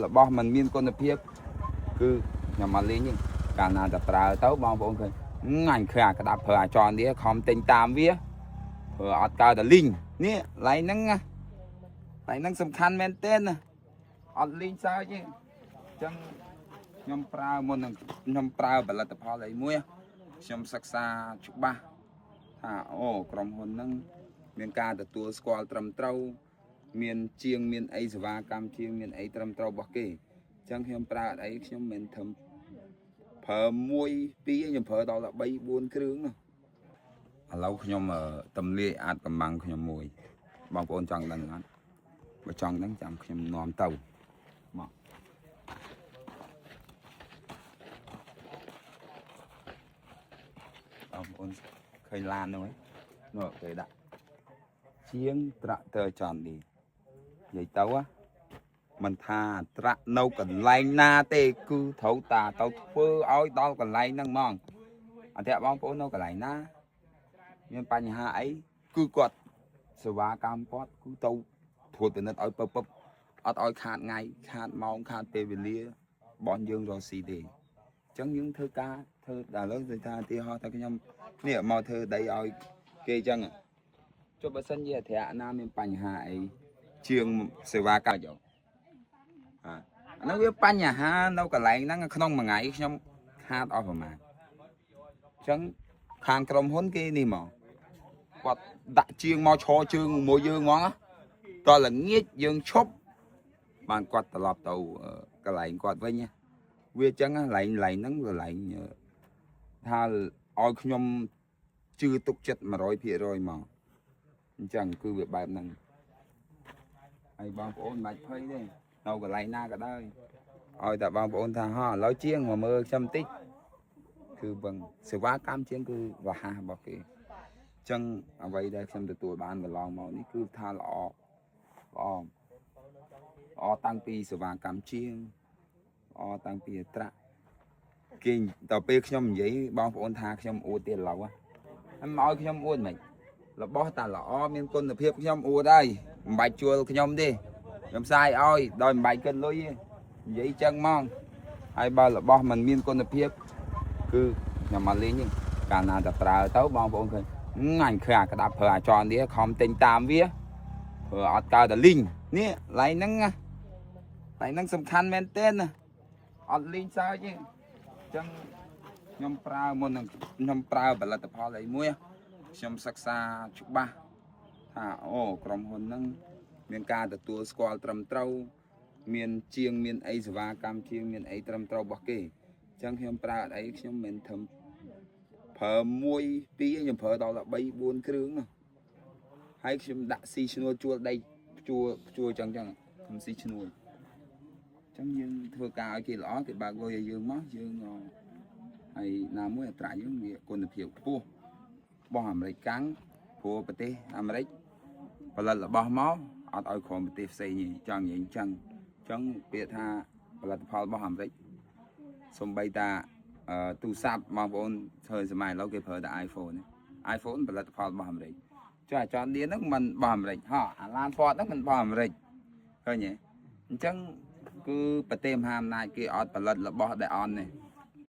របស់มันមានគុណភាពគឺខ្ញុំអត់លេងទេកាលណាតែប្រើទៅបងប្អូនឃើញអញឃើញអាក្តាប់ប្រើអាចរនេះខំទិញតាមវាព្រោះអត់កើតតែលីងនេះឡៃហ្នឹងសំខាន់មែនទែនណាអត់លីងសើចទេអញ្ចឹងខ្ញុំប្រើមុននឹងខ្ញុំប្រើផលិតផលអីមួយខ្ញុំសិក្សាច្បាស់ថាអូក្រុមហ៊ុនហ្នឹងមានការទទួលស្គាល់ត្រឹមត្រូវមានជាងមានអីសេវាកម្មជាងមានអីត្រឹមត្រូវរបស់គេអញ្ចឹងខ្ញុំប្រើអត់អីខ្ញុំមិនធំប្រើ1 2ខ្ញុំប្រើដល់3 4គ្រឿងណាឥឡូវខ្ញុំទំលាយអាចកម្បាំងខ្ញុំមួយបងប្អូនចង់ដឹងអត់បើចង់ដឹងចាំខ្ញុំនាំទៅមកបងប្អូនឃើញឡាននោះនោះគេដាក់ជាងត្រាក់ទ័រចន់នេះនិយាយទៅមិនថាត្រាក់នៅកន្លែងណាទេគឺត្រូវតាទៅធ្វើឲ្យដល់កន្លែងហ្នឹងហ្មងអត់ទេបងប្អូននៅកន្លែងណាមានបញ្ហាអីគឺគាត់សេវាកម្មគាត់គឺទៅត្រួតពិនិត្យឲ្យពឹបអត់ឲ្យខាតថ្ងៃខាតម៉ោងខាតពេលវេលាបងយើងរកស៊ីទេអញ្ចឹងយើងធ្វើការធ្វើដល់ឥឡូវដូចថាទីហោះតែខ្ញុំនេះមកធ្វើដីឲ្យគេអញ្ចឹងចុះបើសិនជាអធិរាណាមានបញ្ហាអីជាងសេវាកម្មយកអាហ្នឹងវាបញ្ហានៅកន្លែងហ្នឹងក្នុងមួយថ្ងៃខ្ញុំខាតអស់ប្រមាណអញ្ចឹងខាងក្រុមហ៊ុនគេនេះមកគាត់ដាក់ជាងមកឈរជើងមួយយើងហ្មងតើល្ងាចយើងឈប់បានគាត់ត្រឡប់ទៅកន្លែងគាត់វិញវាអញ្ចឹងកន្លែងហ្នឹងកន្លែងថាឲ្យខ្ញុំជឿទុកចិត្ត 100% មកអញ្ចឹងគឺវាបែបហ្នឹងហើយបងប្អូនមិនបាច់ភ័យទេនៅកន្លែងណាក៏ដោយឲ្យតែបងប្អូនថាហ៎ឥឡូវជាងមកមើលខ្ញុំតិចគឺបងសេវាកម្មជាងគឺរហ័សរបស់គេអញ្ចឹងអ្វីដែលខ្ញុំទទួលបានកន្លងមកនេះគឺថាល្អតាំងពីសេវាកម្មជាងល្អតាំងពីអត្រាគេដល់ពេលខ្ញុំនិយាយបងប្អូនថាខ្ញុំអួតទៀតឡូវហ្នឹងមកឲ្យខ្ញុំអួតមិនរបស់តែល្អមានគុណភាពខ្ញុំអួតហើយមិនបាច់ជួលខ្ញុំទេខ្ញុំផ្សាយឲ្យដោយមិនបាច់គិតលុយទេនិយាយចឹងមកហើយបើរបស់มันមានគុណភាពគឺខ្ញុំអត់លេងទេកាលណាតែប្រើទៅបងប្អូនឃើញអញឃើញអាក្តាប់ប្រើអាចរនេះខំទិញតាមវាព្រោះអត់កើតតែលីងនេះឡៃហ្នឹងសំខាន់មែនទែនណាអត់លីងសើចទេអញ្ចឹងខ្ញុំប្រើមុននឹងខ្ញុំប្រើផលិតផលអីមួយខ្ញុំសិក្សាច្បាស់ថាអូក្រុមហ៊ុនហ្នឹងមានការទទួលស្គាល់ត្រឹមត្រូវមានជាងមានអីសេវាកម្មជាងមានអីត្រឹមត្រូវរបស់គេអញ្ចឹងខ្ញុំប្រើអត់អីខ្ញុំមិនធំប្រើ1 2ខ្ញុំប្រើដល់3 4គ្រឿងណាហើយខ្ញុំដាក់ស៊ីឈ្នួលជួលដីជួលអញ្ចឹងខ្ញុំស៊ីឈ្នួលអញ្ចឹងយើងធ្វើការឲ្យគេល្អគេបើកលុយឲ្យយើងមកយើងហើយណាមួយអត្រាយើងវាគុណភាពខ្ពស់របស់អាមេរិកកាំងព្រោះប្រទេសអាមេរិកផលិតរបស់មកអត់ឲ្យក្រុមប្រទេសផ្សេងទេចង់និយាយអញ្ចឹងពាក្យថាផលិតផលរបស់អាមេរិកសំបីតាទូរស័ព្ទបងប្អូនធ្វើសម័យឥឡូវគេប្រើតែ iPhone ផលិតផលរបស់អាមេរិកចុះអាចនឌៀនហ្នឹងមិនរបស់អាមេរិកហ៎អាឡាន Ford ហ្នឹងមិនរបស់អាមេរិកឃើញទេអញ្ចឹងគឺប្រទេសមហាអំណាចគេអត់ផលិតរបស់ដែលអន់ទេ